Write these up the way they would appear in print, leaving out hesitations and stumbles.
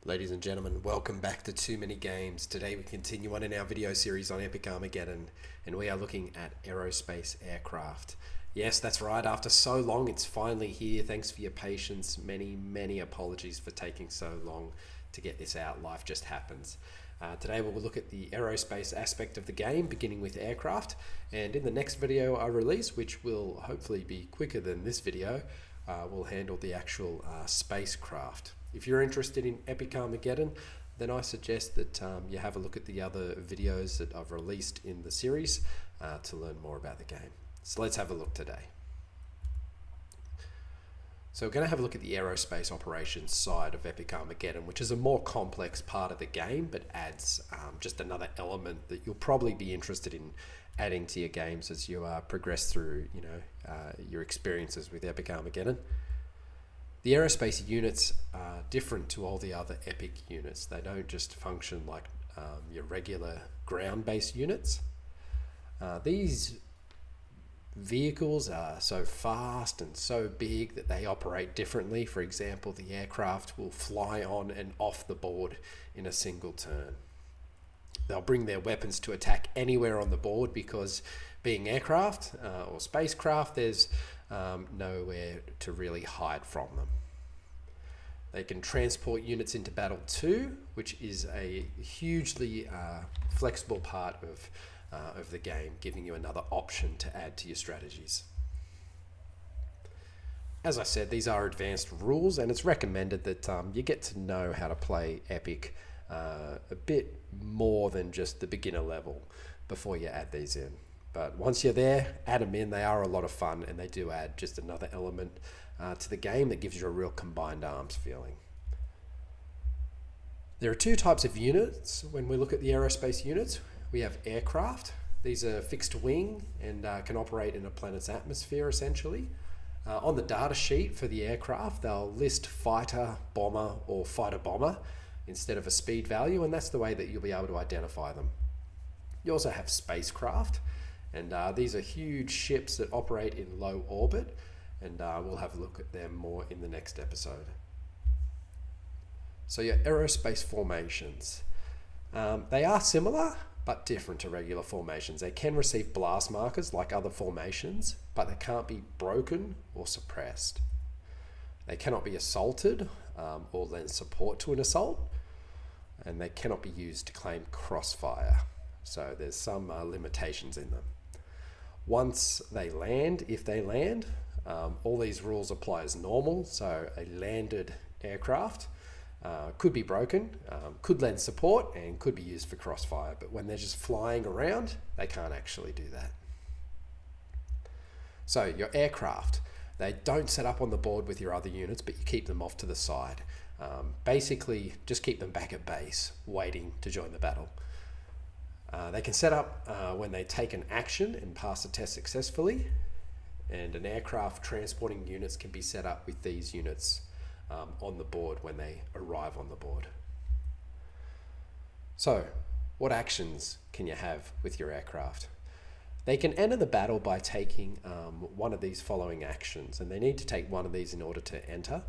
Ladies and gentlemen, welcome back to Too Many Games. Today we continue on in our video series on Epic Armageddon, and we are looking at aerospace aircraft. Yes, that's right, after so long it's finally here. Thanks for your patience. Many apologies for taking so long to get this out. Life just happens. Today we'll look at the aerospace aspect of the game, beginning with aircraft, and in the next video I release, which will hopefully be quicker than this video, we'll handle the actual spacecraft. If you're interested in Epic Armageddon, then I suggest that you have a look at the other videos that I've released in the series to learn more about the game. So let's have a look today. So we're going to have a look at the Aerospace Operations side of Epic Armageddon, which is a more complex part of the game, but adds just another element that you'll probably be interested in adding to your games as you progress through, your experiences with Epic Armageddon. The aerospace units are different to all the other Epic units. They don't just function like your regular ground-based units. These vehicles are so fast and so big that they operate differently. For example, the aircraft will fly on and off the board in a single turn. They'll bring their weapons to attack anywhere on the board because being aircraft or spacecraft, there's nowhere to really hide from them. They can transport units into battle too, which is a hugely flexible part of the game, giving you another option to add to your strategies. As I said, these are advanced rules, and it's recommended that you get to know how to play Epic a bit more than just the beginner level before you add these in. But once you're there, add them in. They are a lot of fun, and they do add just another element to the game that gives you a real combined arms feeling. There are two types of units when we look at the aerospace units. We have aircraft. These are fixed wing and can operate in a planet's atmosphere, essentially. On the data sheet for the aircraft, they'll list fighter, bomber, or fighter-bomber instead of a speed value, and that's the way that you'll be able to identify them. You also have spacecraft. And these are huge ships that operate in low orbit, and we'll have a look at them more in the next episode. So your aerospace formations. They are similar, but different to regular formations. They can receive blast markers like other formations, but they can't be broken or suppressed. They cannot be assaulted or lend support to an assault, and they cannot be used to claim crossfire. So there's some limitations in them. Once they land, if they land, all these rules apply as normal. So a landed aircraft could be broken, could lend support, and could be used for crossfire. But when they're just flying around, they can't actually do that. So your aircraft, they don't set up on the board with your other units, but you keep them off to the side. Basically, just keep them back at base, waiting to join the battle. They can set up when they take an action and pass a test successfully, and an aircraft transporting units can be set up with these units on the board when they arrive on the board. So, what actions can you have with your aircraft? They can enter the battle by taking one of these following actions, and they need to take one of these in order to enter.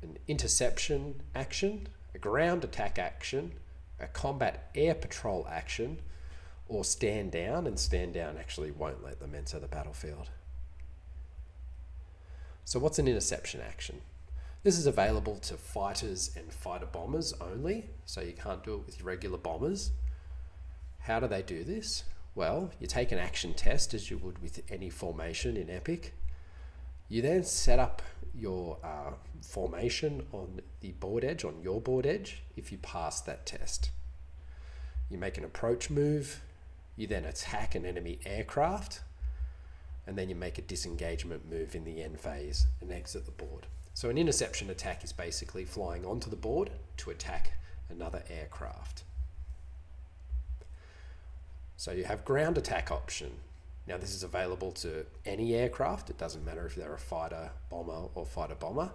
An interception action, a ground attack action, a combat air patrol action, or stand down, and stand down actually won't let them enter the battlefield. So what's an interception action? This is available to fighters and fighter bombers only, so you can't do it with your regular bombers. How do they do this? Well, you take an action test as you would with any formation in Epic. You then set up your formation on the board edge, on your board edge, if you pass that test. You make an approach move, you then attack an enemy aircraft, and then you make a disengagement move in the end phase and exit the board. So an interception attack is basically flying onto the board to attack another aircraft. So you have ground attack option. Now this is available to any aircraft. It doesn't matter if they're a fighter, bomber, or fighter bomber.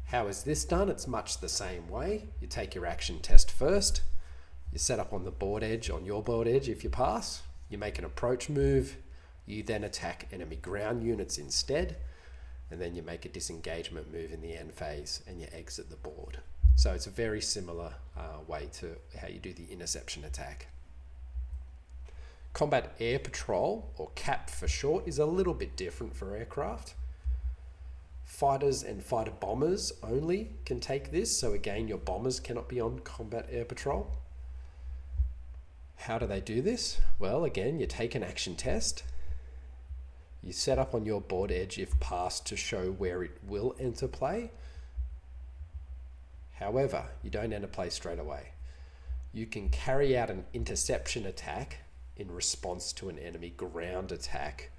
How is this done? It's much the same way. You take your action test first. You set up on the board edge, on your board edge if you pass. You make an approach move. You then attack enemy ground units instead. And then you make a disengagement move in the end phase and you exit the board. So it's a very similar way to how you do the interception attack. Combat Air Patrol, or CAP for short, is a little bit different for aircraft. Fighters and fighter bombers only can take this, so again, your bombers cannot be on Combat Air Patrol. How do they do this? Well, again, you take an action test. You set up on your board edge if passed to show where it will enter play. However, you don't enter play straight away. You can carry out an interception attack in response to an enemy ground attack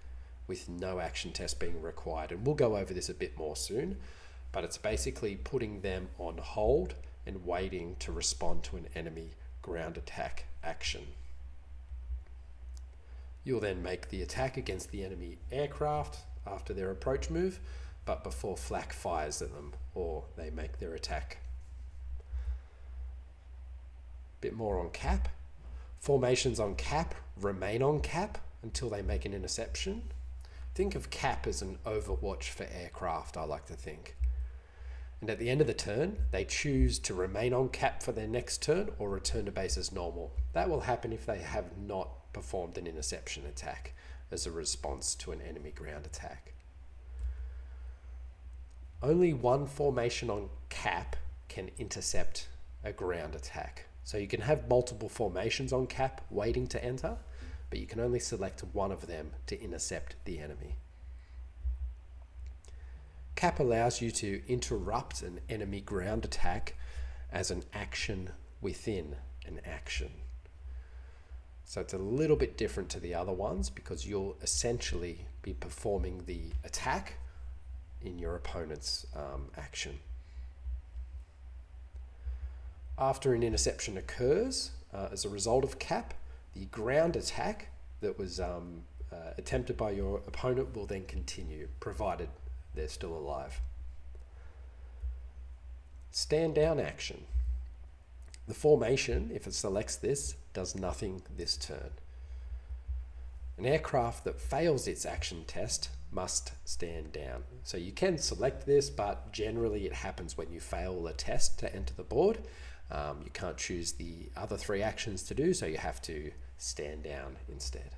with no action test being required. And we'll go over this a bit more soon, but it's basically putting them on hold and waiting to respond to an enemy ground attack action. You'll then make the attack against the enemy aircraft after their approach move, but before flak fires at them or they make their attack. Bit more on CAP. Formations on CAP remain on CAP until they make an interception. Think of CAP as an overwatch for aircraft, I like to think. And at the end of the turn, they choose to remain on CAP for their next turn or return to base as normal. That will happen if they have not performed an interception attack as a response to an enemy ground attack. Only one formation on CAP can intercept a ground attack. So you can have multiple formations on CAP waiting to enter, but you can only select one of them to intercept the enemy. CAP allows you to interrupt an enemy ground attack as an action within an action. So it's a little bit different to the other ones because you'll essentially be performing the attack in your opponent's action. After an interception occurs, as a result of CAP, the ground attack that was attempted by your opponent will then continue, provided they're still alive. Stand down action. The formation, if it selects this, does nothing this turn. An aircraft that fails its action test must stand down. So you can select this, but generally it happens when you fail a test to enter the board. You can't choose the other three actions to do, so you have to stand down instead.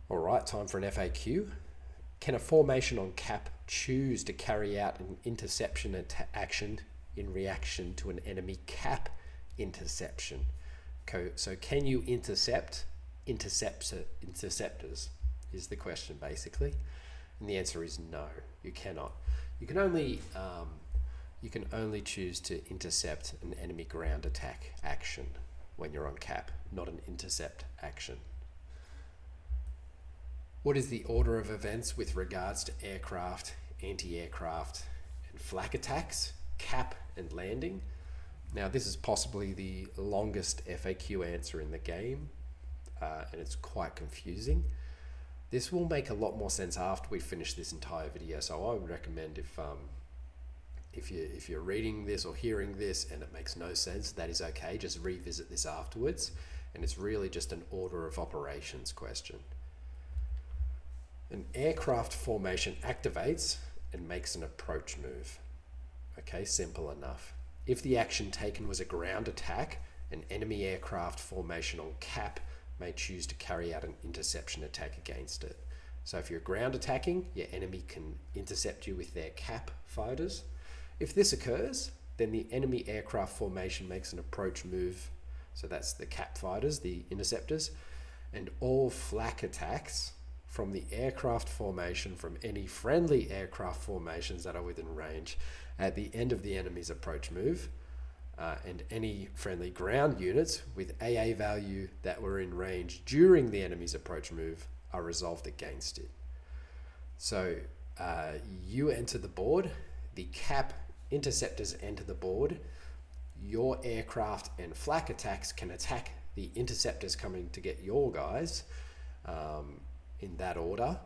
All right, time for an FAQ. Can a formation on CAP choose to carry out an interception action in reaction to an enemy CAP interception? So can you intercept interceptors is the question basically. And the answer is no, you cannot. You can only choose to intercept an enemy ground attack action when you're on CAP, not an intercept action. What is the order of events with regards to aircraft, anti-aircraft, and flak attacks, CAP, and landing? Now, this is possibly the longest FAQ answer in the game, and it's quite confusing. This will make a lot more sense after we finish this entire video, so I would recommend if you're reading this or hearing this and it makes no sense, that is okay. Just revisit this afterwards, and it's really just an order of operations question. An aircraft formation activates and makes an approach move. Okay, simple enough. If the action taken was a ground attack, an enemy aircraft formation on CAP may choose to carry out an interception attack against it. So if you're ground attacking, your enemy can intercept you with their CAP fighters. If this occurs, then the enemy aircraft formation makes an approach move. So that's the CAP fighters, the interceptors, and all flak attacks from the aircraft formation from any friendly aircraft formations that are within range at the end of the enemy's approach move, and any friendly ground units with AA value that were in range during the enemy's approach move are resolved against it. So you enter the board, the CAP interceptors enter the board, your aircraft and flak attacks can attack the interceptors coming to get your guys in that order.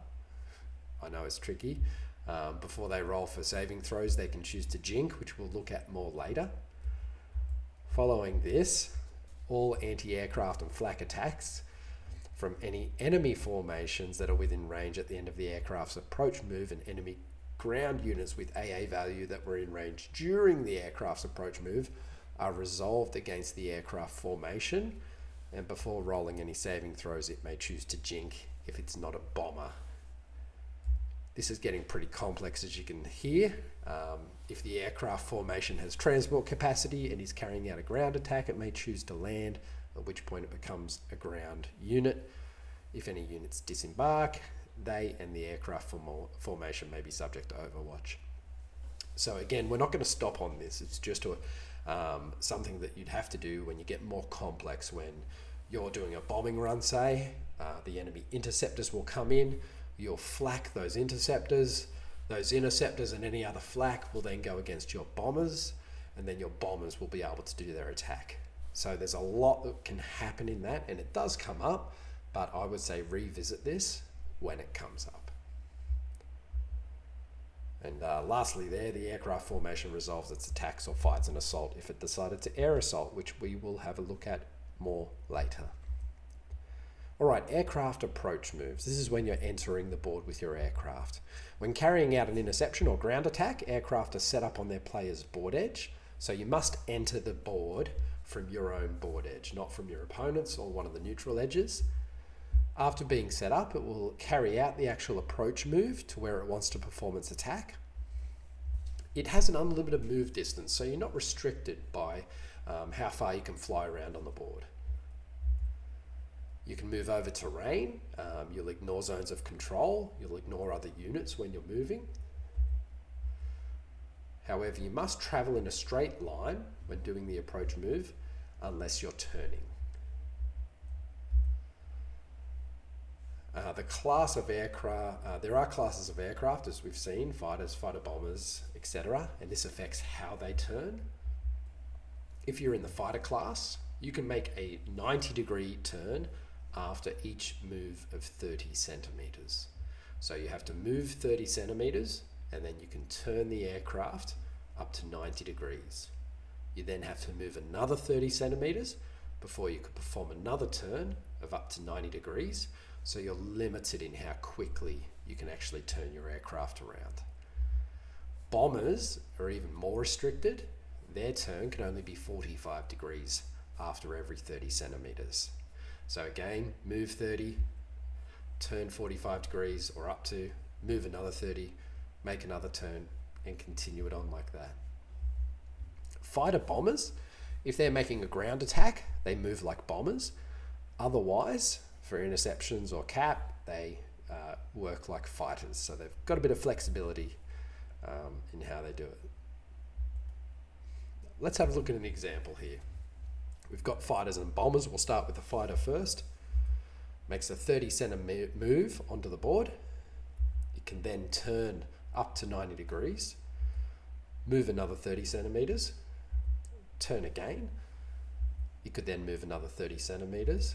I know it's tricky. Before they roll for saving throws, they can choose to jink, which we'll look at more later. Following this, all anti-aircraft and flak attacks from any enemy formations that are within range at the end of the aircraft's approach move and enemy ground units with AA value that were in range during the aircraft's approach move are resolved against the aircraft formation, and before rolling any saving throws it may choose to jink if it's not a bomber. This is getting pretty complex, as you can hear. If the aircraft formation has transport capacity and is carrying out a ground attack, it may choose to land, at which point it becomes a ground unit. If any units disembark, they and the aircraft formation may be subject to overwatch. So again, we're not going to stop on this. It's just something that you'd have to do when you get more complex. When you're doing a bombing run, say, the enemy interceptors will come in, you'll flak those interceptors and any other flak will then go against your bombers, and then your bombers will be able to do their attack. So there's a lot that can happen in that, and it does come up, but I would say revisit this when it comes up. And lastly there, the aircraft formation resolves its attacks or fights an assault if it decided to air assault, which we will have a look at more later. Alright, aircraft approach moves. This is when you're entering the board with your aircraft. When carrying out an interception or ground attack, aircraft are set up on their player's board edge, so you must enter the board from your own board edge, not from your opponent's or one of the neutral edges. After being set up, it will carry out the actual approach move to where it wants to perform its attack. It has an unlimited move distance, so you're not restricted by how far you can fly around on the board. You can move over terrain, you'll ignore zones of control, you'll ignore other units when you're moving. However, you must travel in a straight line when doing the approach move unless you're turning. The class of aircraft, there are classes of aircraft, as we've seen, fighters, fighter bombers, etc., and this affects how they turn. If you're in the fighter class, you can make a 90-degree turn after each move of 30 centimeters. So you have to move 30 centimeters and then you can turn the aircraft up to 90 degrees. You then have to move another 30 centimeters before you could perform another turn of up to 90 degrees. So you're limited in how quickly you can actually turn your aircraft around. Bombers are even more restricted. Their turn can only be 45 degrees after every 30 centimeters. So again, move 30, turn 45 degrees or up to, move another 30, make another turn, and continue it on like that. Fighter bombers, if they're making a ground attack, they move like bombers. Otherwise, for interceptions or cap, they work like fighters. So they've got a bit of flexibility in how they do it. Let's have a look at an example here. We've got fighters and bombers. We'll start with the fighter first. Makes a 30 centimeter move onto the board. It can then turn up to 90 degrees, move another 30 centimeters, turn again. You could then move another 30 centimeters,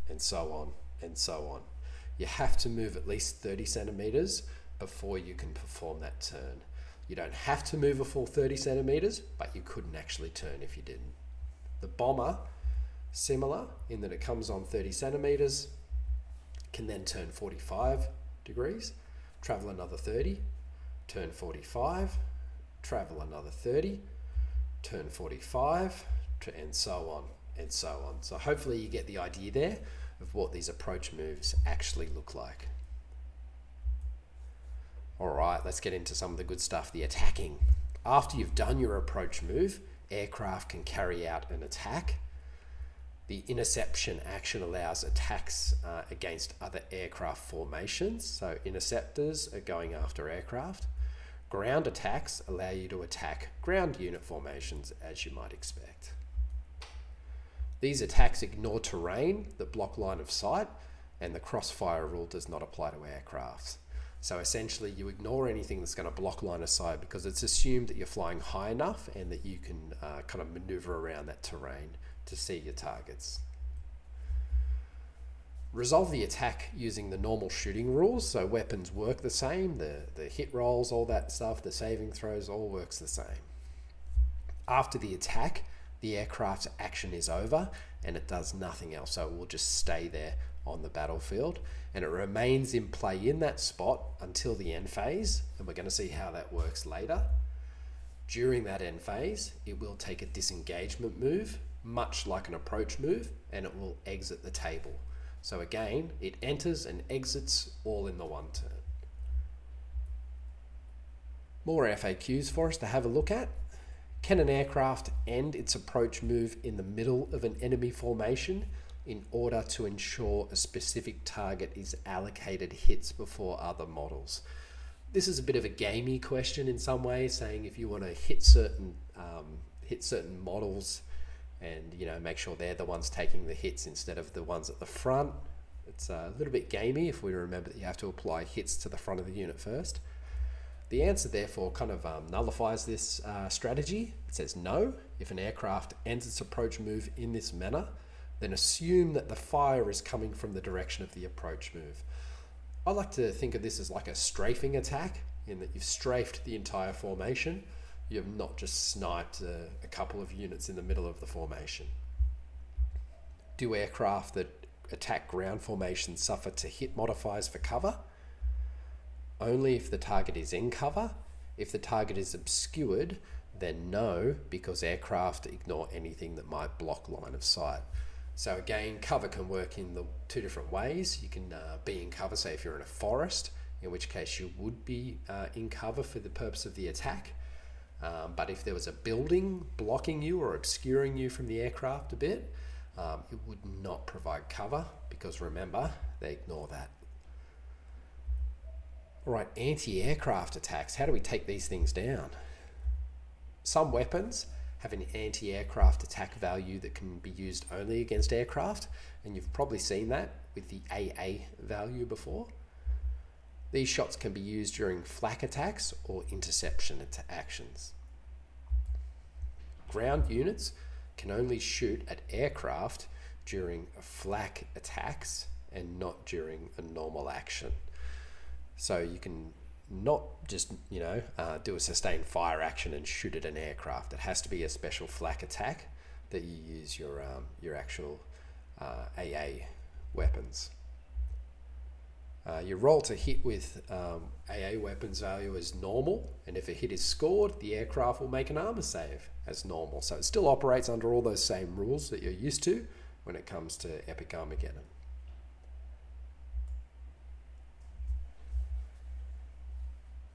and so on and so on. You have to move at least 30 centimeters before you can perform that turn. You don't have to move a full 30 centimeters, but you couldn't actually turn if you didn't. The bomber, similar in that it comes on 30 centimeters, can then turn 45 degrees, travel another 30, turn 45, travel another 30, turn 45, and so on and so on. So hopefully you get the idea there of what these approach moves actually look like. All right, let's get into some of the good stuff, the attacking. After you've done your approach move, aircraft can carry out an attack. The interception action allows attacks against other aircraft formations. So interceptors are going after aircraft. Ground attacks allow you to attack ground unit formations, as you might expect. These attacks ignore terrain that block line of sight, and the crossfire rule does not apply to aircraft. So essentially you ignore anything that's going to block line of sight because it's assumed that you're flying high enough and that you can kind of maneuver around that terrain to see your targets. Resolve the attack using the normal shooting rules. So weapons work the same, the hit rolls, all that stuff, the saving throws, all works the same. After the attack, the aircraft's action is over and it does nothing else. So it will just stay there on the battlefield, and it remains in play in that spot until the end phase, and we're going to see how that works later. During that end phase, it will take a disengagement move, much like an approach move, and it will exit the table. So again, it enters and exits all in the one turn. More FAQs for us to have a look at. Can an aircraft end its approach move in the middle of an enemy formation in order to ensure a specific target is allocated hits before other models? This is a bit of a gamey question in some ways, saying if you want to hit certain models and make sure they're the ones taking the hits instead of the ones at the front. It's a little bit gamey if we remember that you have to apply hits to the front of the unit first. The answer therefore kind of nullifies this strategy. It says no. If an aircraft ends its approach move in this manner, then assume that the fire is coming from the direction of the approach move. I like to think of this as like a strafing attack, in that you've strafed the entire formation. You have not just sniped a couple of units in the middle of the formation. Do aircraft that attack ground formations suffer to hit modifiers for cover? Only if the target is in cover. If the target is obscured, then no, because aircraft ignore anything that might block line of sight. So again, cover can work in the two different ways. You can be in cover, say if you're in a forest, in which case you would be in cover for the purpose of the attack. But if there was a building blocking you or obscuring you from the aircraft a bit, it would not provide cover, because remember, they ignore that. All right, anti-aircraft attacks. How do we take these things down? Some weapons have an anti-aircraft attack value that can be used only against aircraft, and you've probably seen that with the AA value before. These shots can be used during flak attacks or interception actions. Ground units can only shoot at aircraft during flak attacks and not during a normal action. So you can not just do a sustained fire action and shoot at an aircraft. It has to be a special flak attack that you use your actual AA weapons. Your roll to hit with AA weapons value is normal, and if a hit is scored, the aircraft will make an armor save as normal. So it still operates under all those same rules that you're used to when it comes to Epic Armageddon.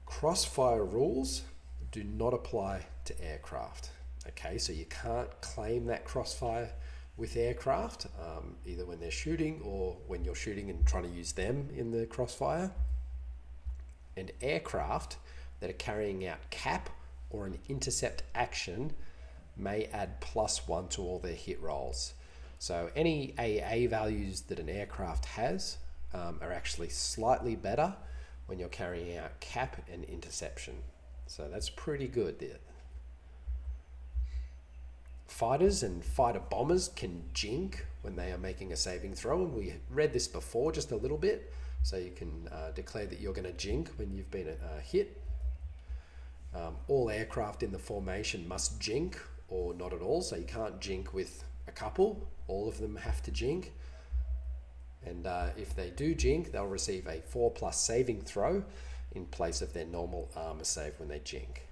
Crossfire rules do not apply to aircraft. Okay, so you can't claim that crossfire with aircraft, either when they're shooting or when you're shooting and trying to use them in the crossfire. And aircraft that are carrying out cap or an intercept action may add +1 to all their hit rolls. So any AA values that an aircraft has are actually slightly better when you're carrying out cap and interception. So that's pretty good there. Fighters and fighter bombers can jink when they are making a saving throw, and we read this before just a little bit. So you can declare that you're going to jink when you've been hit. All aircraft in the formation must jink or not at all, so you can't jink with a couple. All of them have to jink. And if they do jink, they'll receive a 4+ saving throw in place of their normal armor save when they jink.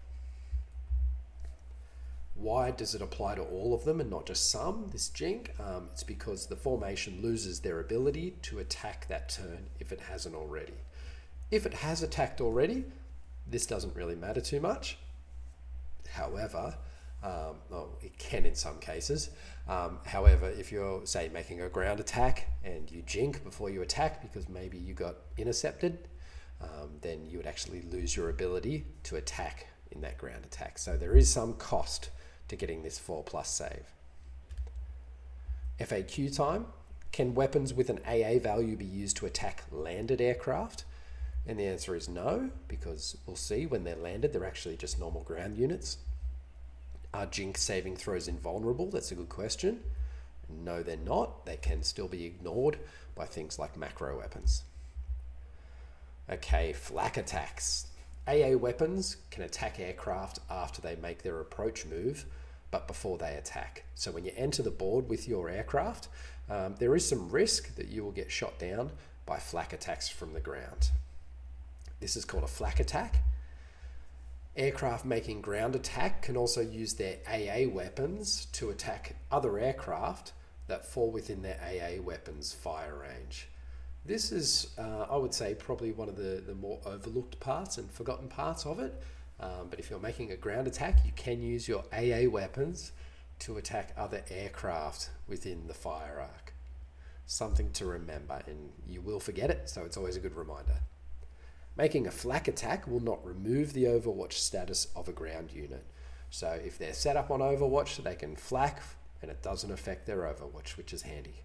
Why does it apply to all of them and not just some, this jink? It's because the formation loses their ability to attack that turn if it hasn't already. If it has attacked already, this doesn't really matter too much. However, it can in some cases. However, if you're, say, making a ground attack and you jink before you attack because maybe you got intercepted, then you would actually lose your ability to attack in that ground attack. So there is some cost to getting this 4+ save. FAQ time. Can weapons with an AA value be used to attack landed aircraft? And the answer is no, because we'll see when they're landed, they're actually just normal ground units. Are jink saving throws invulnerable? That's a good question. No, they're not. They can still be ignored by things like macro weapons. Okay, flak attacks. AA weapons can attack aircraft after they make their approach move, but before they attack. So when you enter the board with your aircraft, there is some risk that you will get shot down by flak attacks from the ground. This is called a flak attack. Aircraft making ground attack can also use their AA weapons to attack other aircraft that fall within their AA weapons fire range. This is, I would say, probably one of the more overlooked parts and forgotten parts of it. But if you're making a ground attack, you can use your AA weapons to attack other aircraft within the fire arc. Something to remember, and you will forget it, so it's always a good reminder. Making a flak attack will not remove the overwatch status of a ground unit. So if they're set up on overwatch, they can flak, and it doesn't affect their overwatch, which is handy.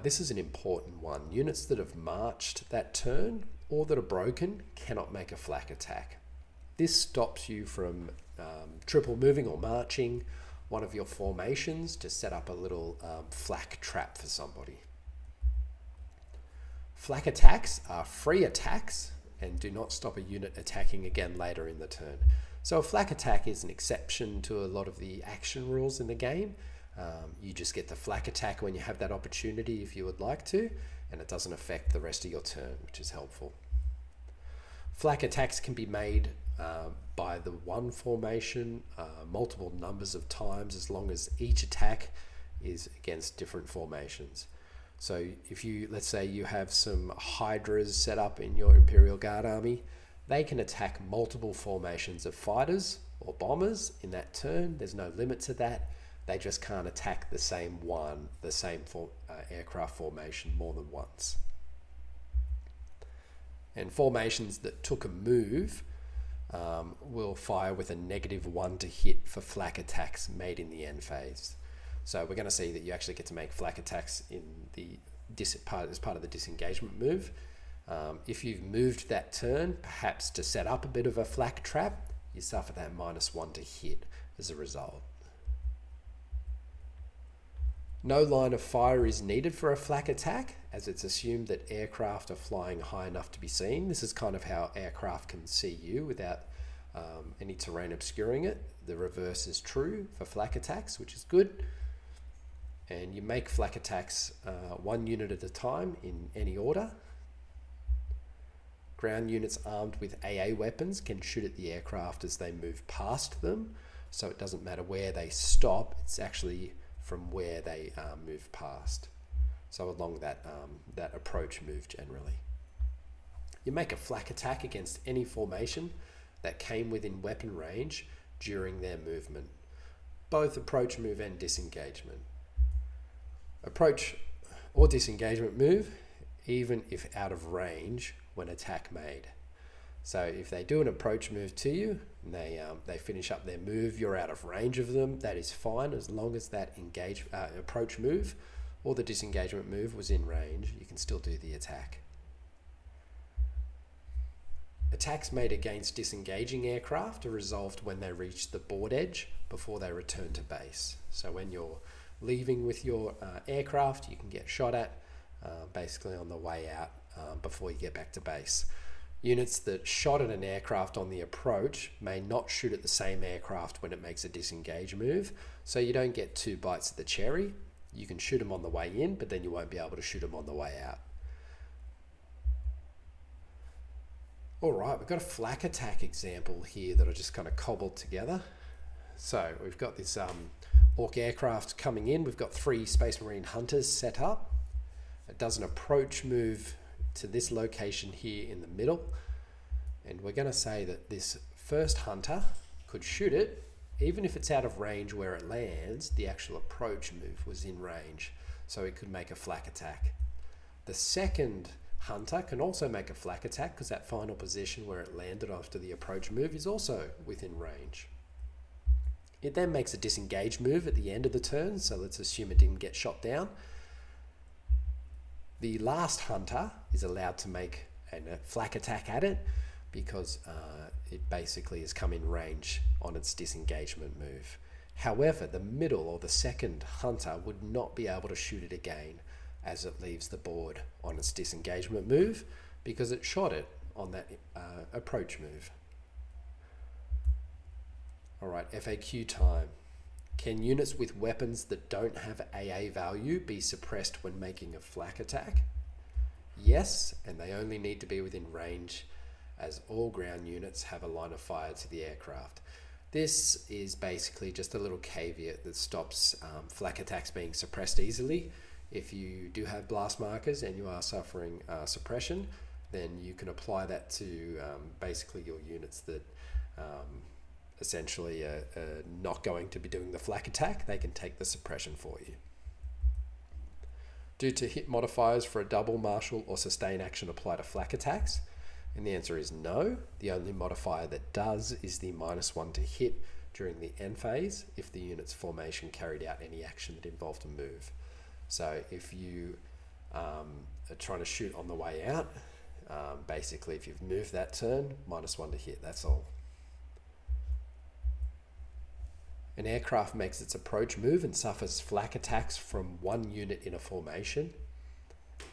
This is an important one. Units that have marched that turn or that are broken cannot make a flak attack. This stops you from triple moving or marching one of your formations to set up a little flak trap for somebody. Flak attacks are free attacks and do not stop a unit attacking again later in the turn. So a flak attack is an exception to a lot of the action rules in the game. You just get the flak attack when you have that opportunity if you would like to, and it doesn't affect the rest of your turn, which is helpful. Flak attacks can be made by the one formation multiple numbers of times, as long as each attack is against different formations. So if you, let's say you have some Hydras set up in your Imperial Guard army, they can attack multiple formations of fighters or bombers in that turn. There's no limit to that. They just can't attack the same aircraft formation more than once. And formations that took a move will fire with a -1 to hit for flak attacks made in the end phase. So we're going to see that you actually get to make flak attacks in as part of the disengagement move. If you've moved that turn, perhaps to set up a bit of a flak trap, you suffer that -1 to hit as a result. No line of fire is needed for a flak attack, as it's assumed that aircraft are flying high enough to be seen. This is kind of how aircraft can see you without any terrain obscuring it. The reverse is true for flak attacks, which is good. And you make flak attacks one unit at a time in any order. Ground units armed with AA weapons can shoot at the aircraft as they move past them, so it doesn't matter where they stop, it's actually from where they move past. So along that approach move generally. You make a flak attack against any formation that came within weapon range during their movement, both approach move and disengagement. Approach or disengagement move, even if out of range when attack made. So if they do an approach move to you and they finish up their move, you're out of range of them, that is fine as long as that approach move or the disengagement move was in range, you can still do the attack. Attacks made against disengaging aircraft are resolved when they reach the board edge before they return to base. So when you're leaving with your aircraft, you can get shot at basically on the way out before you get back to base. Units that shot at an aircraft on the approach may not shoot at the same aircraft when it makes a disengage move, so you don't get two bites of the cherry. You can shoot them on the way in, but then you won't be able to shoot them on the way out. Alright, we've got a flak attack example here that I just kind of cobbled together. So we've got this Orc aircraft coming in. We've got 3 Space Marine Hunters set up. It does an approach move to this location here in the middle, and we're going to say that this first hunter could shoot it even if it's out of range where it lands. The actual approach move was in range, so it could make a flak attack. The second hunter can also make a flak attack because that final position where it landed after the approach move is also within range. It then makes a disengage move at the end of the turn, so let's assume it didn't get shot down. The last hunter is allowed to make a flak attack at it because it basically has come in range on its disengagement move. However, the middle or the second hunter would not be able to shoot it again as it leaves the board on its disengagement move because it shot it on that approach move. Alright, FAQ time. Can units with weapons that don't have AA value be suppressed when making a flak attack? Yes, and they only need to be within range, as all ground units have a line of fire to the aircraft. This is basically just a little caveat that stops flak attacks being suppressed easily. If you do have blast markers and you are suffering suppression, then you can apply that to basically your units that essentially are not going to be doing the flak attack. They can take the suppression for you. Do to hit modifiers for a double, martial, or sustain action apply to flak attacks? And the answer is no. The only modifier that does is the -1 to hit during the end phase if the unit's formation carried out any action that involved a move. So if you are trying to shoot on the way out, basically if you've moved that turn, -1 to hit, that's all. An aircraft makes its approach move and suffers flak attacks from one unit in a formation.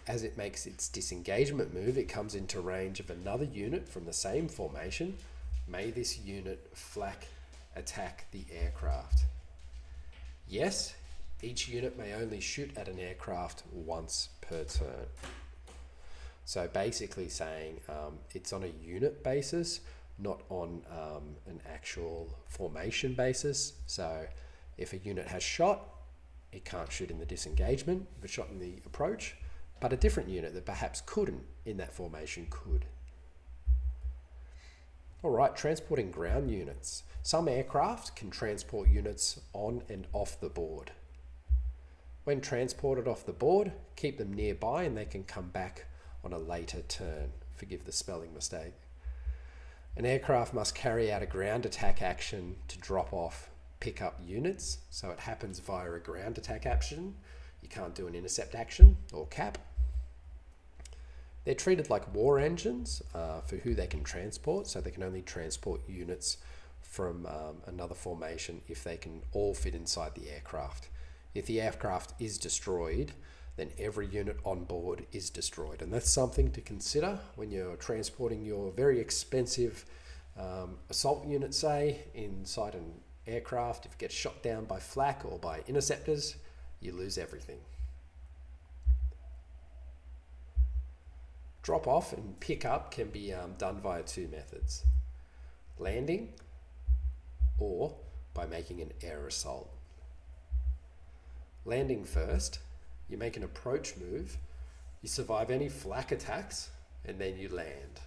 As it makes its disengagement move, it comes into range of another unit from the same formation. May this unit flak attack the aircraft? Yes, each unit may only shoot at an aircraft once per turn. So basically saying it's on a unit basis, not on an actual formation basis. So if a unit has shot, it can't shoot in the disengagement. If it's shot in the approach, but a different unit that perhaps couldn't in that formation could. All right, transporting ground units. Some aircraft can transport units on and off the board. When transported off the board, keep them nearby and they can come back on a later turn. Forgive the spelling mistake. An aircraft must carry out a ground attack action to drop off pickup units. So it happens via a ground attack action. You can't do an intercept action or cap. They're treated like war engines for who they can transport. So they can only transport units from another formation if they can all fit inside the aircraft. If the aircraft is destroyed, then every unit on board is destroyed. And that's something to consider when you're transporting your very expensive assault unit, say, inside an aircraft. If it gets shot down by flak or by interceptors, you lose everything. Drop off and pick up can be done via two methods: landing or by making an air assault. Landing first, you make an approach move, you survive any flak attacks, and then you land.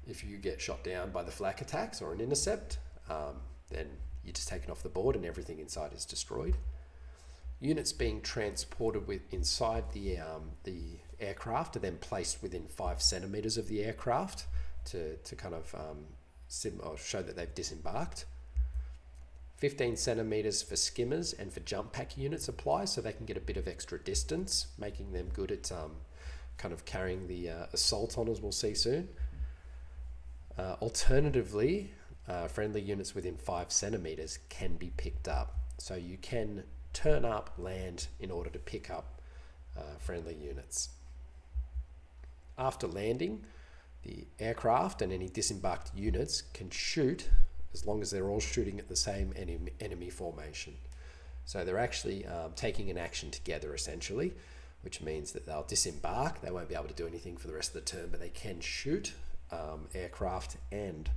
If you get shot down by the flak attacks or an intercept, then you're just taken off the board and everything inside is destroyed. Units being transported inside the aircraft are then placed within 5 centimeters of the aircraft to kind of show that they've disembarked. 15 centimeters for skimmers and for jump pack units apply, so they can get a bit of extra distance, making them good at kind of carrying the assault on, as we'll see soon. Alternatively, friendly units within 5 centimeters can be picked up. So you can turn up, land in order to pick up friendly units. After landing, the aircraft and any disembarked units can shoot as long as they're all shooting at the same enemy formation. So they're actually taking an action together essentially, which means that they'll disembark. They won't be able to do anything for the rest of the turn, but they can shoot aircraft and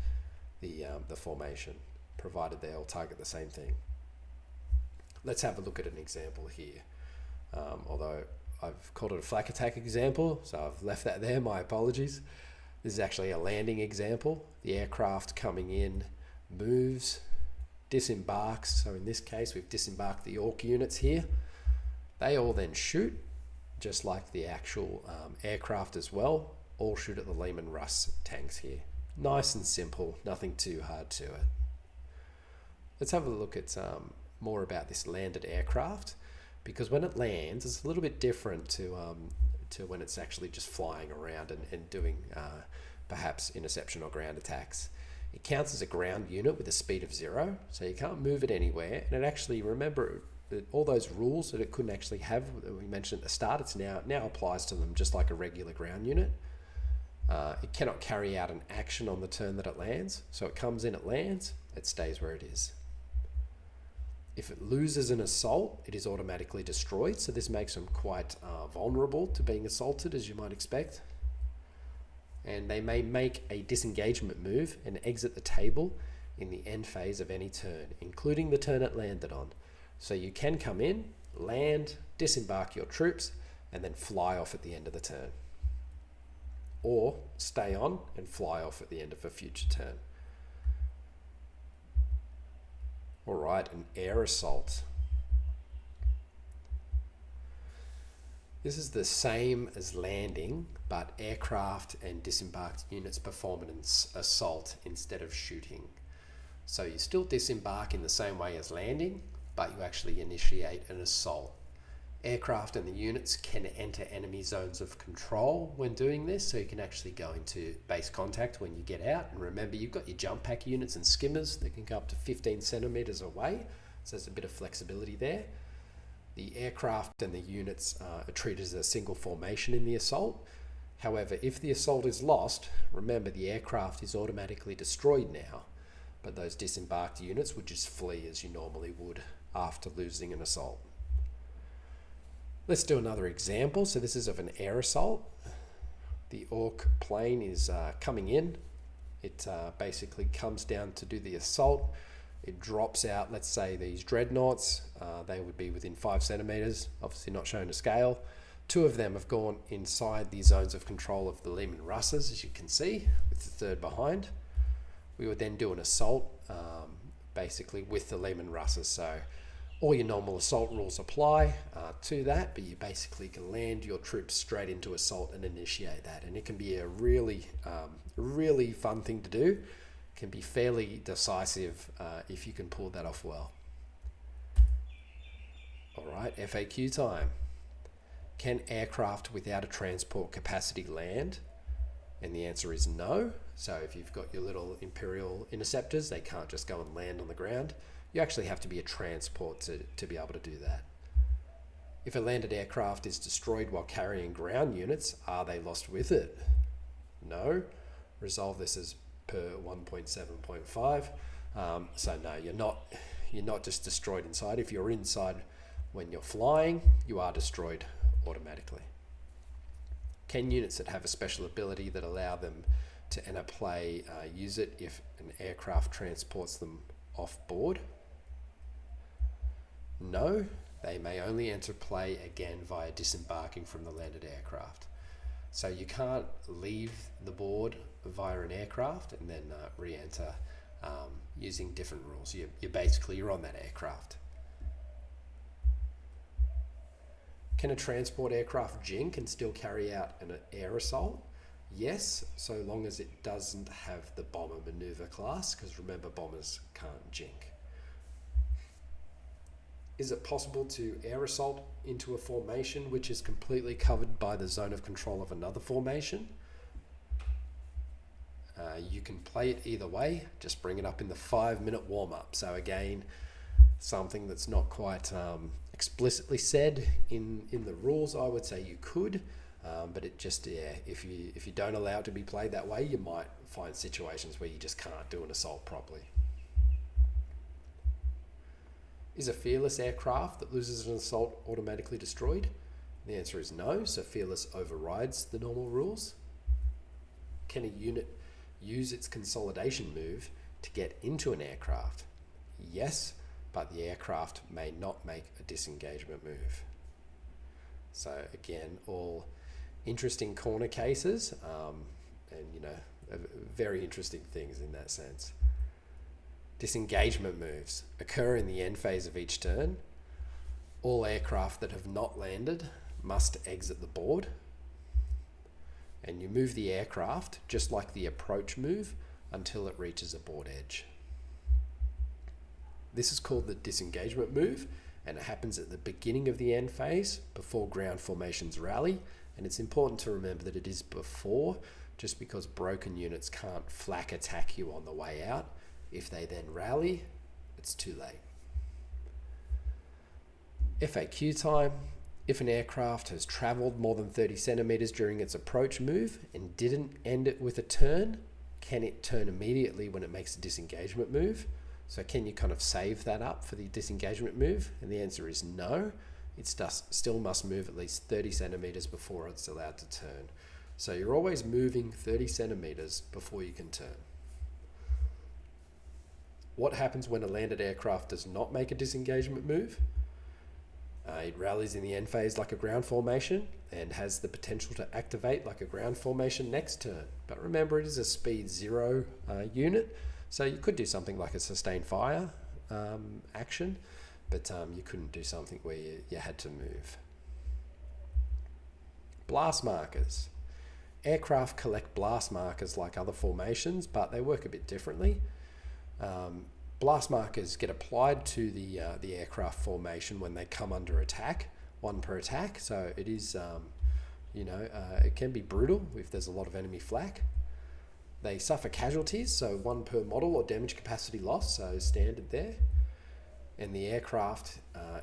the formation, provided they all target the same thing. Let's have a look at an example here. Although I've called it a flak attack example, so I've left that there, my apologies. This is actually a landing example. The aircraft coming in moves, disembarks. So in this case, we've disembarked the Orc units here. They all then shoot, just like the actual aircraft as well. All shoot at the Lehman Russ tanks here. Nice and simple, nothing too hard to it. Let's have a look at more about this landed aircraft, because when it lands, it's a little bit different to when it's actually just flying around and doing perhaps interception or ground attacks. It counts as a ground unit with a speed of 0, so you can't move it anywhere. And it actually, remember, that all those rules that it couldn't actually have, that we mentioned at the start, it's now applies to them just like a regular ground unit. It cannot carry out an action on the turn that it lands. So it comes in, it lands, it stays where it is. If it loses an assault, it is automatically destroyed, so this makes them quite vulnerable to being assaulted, as you might expect. And they may make a disengagement move and exit the table in the end phase of any turn, including the turn it landed on. So you can come in, land, disembark your troops, and then fly off at the end of the turn. Or stay on and fly off at the end of a future turn. Alright, an air assault. This is the same as landing, but aircraft and disembarked units perform an assault instead of shooting. So you still disembark in the same way as landing, but you actually initiate an assault. Aircraft and the units can enter enemy zones of control when doing this, so you can actually go into base contact when you get out. And remember, you've got your jump pack units and skimmers that can go up to 15 centimeters away, so there's a bit of flexibility there. The aircraft and the units are treated as a single formation in the assault. However, if the assault is lost, remember the aircraft is automatically destroyed now, but those disembarked units would just flee as you normally would after losing an assault. Let's do another example. So this is of an air assault. The Orc plane is coming in. It basically comes down to do the assault. It drops out, let's say, these dreadnoughts. They would be within 5 centimeters, obviously not shown to scale. 2 of them have gone inside the zones of control of the Lehman Russes, as you can see, with the third behind. We would then do an assault, basically with the Lehman Russes. So all your normal assault rules apply to that, but you basically can land your troops straight into assault and initiate that. And it can be a really, really fun thing to do. It can be fairly decisive if you can pull that off well. All right, FAQ time. Can aircraft without a transport capacity land? And the answer is no. So if you've got your little Imperial interceptors, they can't just go and land on the ground. You actually have to be a transport to be able to do that. If a landed aircraft is destroyed while carrying ground units, are they lost with it? No. Resolve this as per 1.7.5. So no, you're not just destroyed inside. If you're inside when you're flying, you are destroyed automatically. Can units that have a special ability that allow them to enter play use it if an aircraft transports them off board? No, they may only enter play again via disembarking from the landed aircraft. So you can't leave the board via an aircraft and then re-enter using different rules. You're on that aircraft. Can a transport aircraft jink and still carry out an air assault? Yes, so long as it doesn't have the bomber maneuver class, because remember, bombers can't jink. Is it possible to air assault into a formation which is completely covered by the zone of control of another formation? You can play it either way, just bring it up in the 5-minute warm-up. So again, something that's not quite explicitly said in the rules. I would say you could, but it just, if you don't allow it to be played that way, you might find situations where you just can't do an assault properly. Is a fearless aircraft that loses an assault automatically destroyed? The answer is no, so fearless overrides the normal rules. Can a unit use its consolidation move to get into an aircraft? Yes, but the aircraft may not make a disengagement move. So again, all interesting corner cases, and very interesting things in that sense. Disengagement moves occur in the end phase of each turn. All aircraft that have not landed must exit the board. And you move the aircraft, just like the approach move, until it reaches a board edge. This is called the disengagement move, and it happens at the beginning of the end phase, before ground formations rally. And it's important to remember that it is before, just because broken units can't flak attack you on the way out. If they then rally, it's too late. FAQ time. If an aircraft has travelled more than 30 centimeters during its approach move and didn't end it with a turn, can it turn immediately when it makes a disengagement move? So can you kind of save that up for the disengagement move? And the answer is no. It still must move at least 30 centimeters before it's allowed to turn. So you're always moving 30 centimeters before you can turn. What happens when a landed aircraft does not make a disengagement move? It rallies in the end phase like a ground formation and has the potential to activate like a ground formation next turn. But remember, it is a speed 0 unit, so you could do something like a sustained fire action, but you couldn't do something where you had to move. Blast markers. Aircraft collect blast markers like other formations, but they work a bit differently. Blast markers get applied to the aircraft formation when they come under attack, 1 per attack. So it is, it can be brutal if there's a lot of enemy flak. They suffer casualties, so 1 per model or damage capacity loss, so standard there. And the aircraft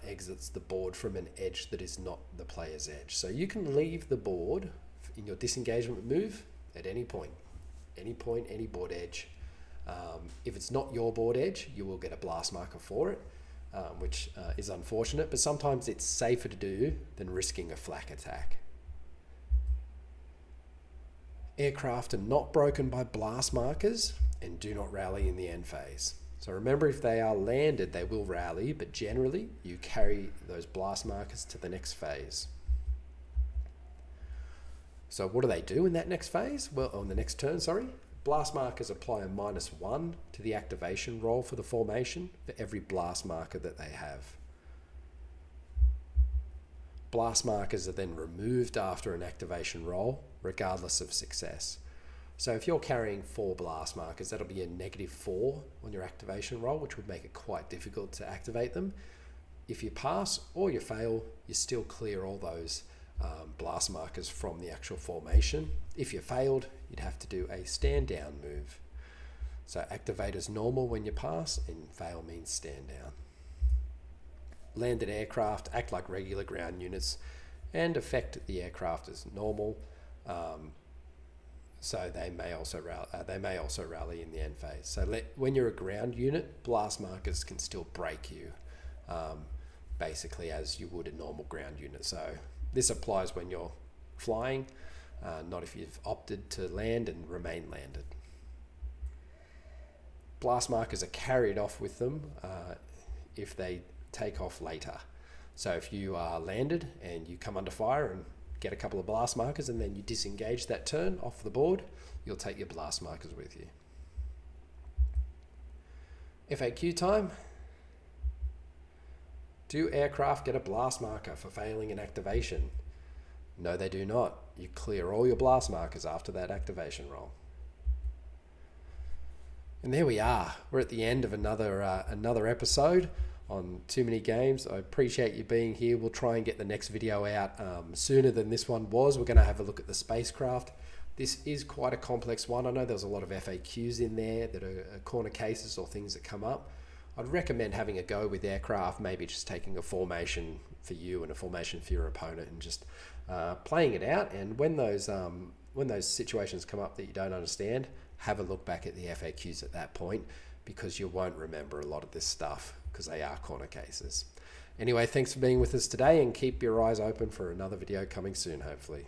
exits the board from an edge that is not the player's edge. So you can leave the board in your disengagement move at any point, any board edge. If it's not your board edge, you will get a blast marker for it, which is unfortunate, but sometimes it's safer to do than risking a flak attack. Aircraft are not broken by blast markers and do not rally in the end phase. So remember, if they are landed, they will rally, but generally you carry those blast markers to the next phase. So what do they do in that next phase? Well, on the next turn, sorry. Blast markers apply a -1 to the activation roll for the formation for every blast marker that they have. Blast markers are then removed after an activation roll, regardless of success. So if you're carrying 4 blast markers, that'll be a -4 on your activation roll, which would make it quite difficult to activate them. If you pass or you fail, you still clear all those blast markers from the actual formation. If you failed, you'd have to do a stand down move. So activate as normal when you pass, and fail means stand down. Landed aircraft act like regular ground units and affect the aircraft as normal. So they may also rally in the end phase. So when you're a ground unit, blast markers can still break you, basically as you would a normal ground unit. So this applies when you're flying, not if you've opted to land and remain landed. Blast markers are carried off with them if they take off later. So if you are landed and you come under fire and get a couple of blast markers and then you disengage that turn off the board, you'll take your blast markers with you. FAQ time. Do aircraft get a blast marker for failing an activation? No, they do not. You clear all your blast markers after that activation roll. And there we are. We're at the end of another episode on Too Many Games. I appreciate you being here. We'll try and get the next video out sooner than this one was. We're going to have a look at the spacecraft. This is quite a complex one. I know there's a lot of FAQs in there that are corner cases or things that come up. I'd recommend having a go with aircraft, maybe just taking a formation for you and a formation for your opponent and just playing it out. And when those situations come up that you don't understand, have a look back at the FAQs at that point, because you won't remember a lot of this stuff because they are corner cases. Anyway, thanks for being with us today, and keep your eyes open for another video coming soon, hopefully.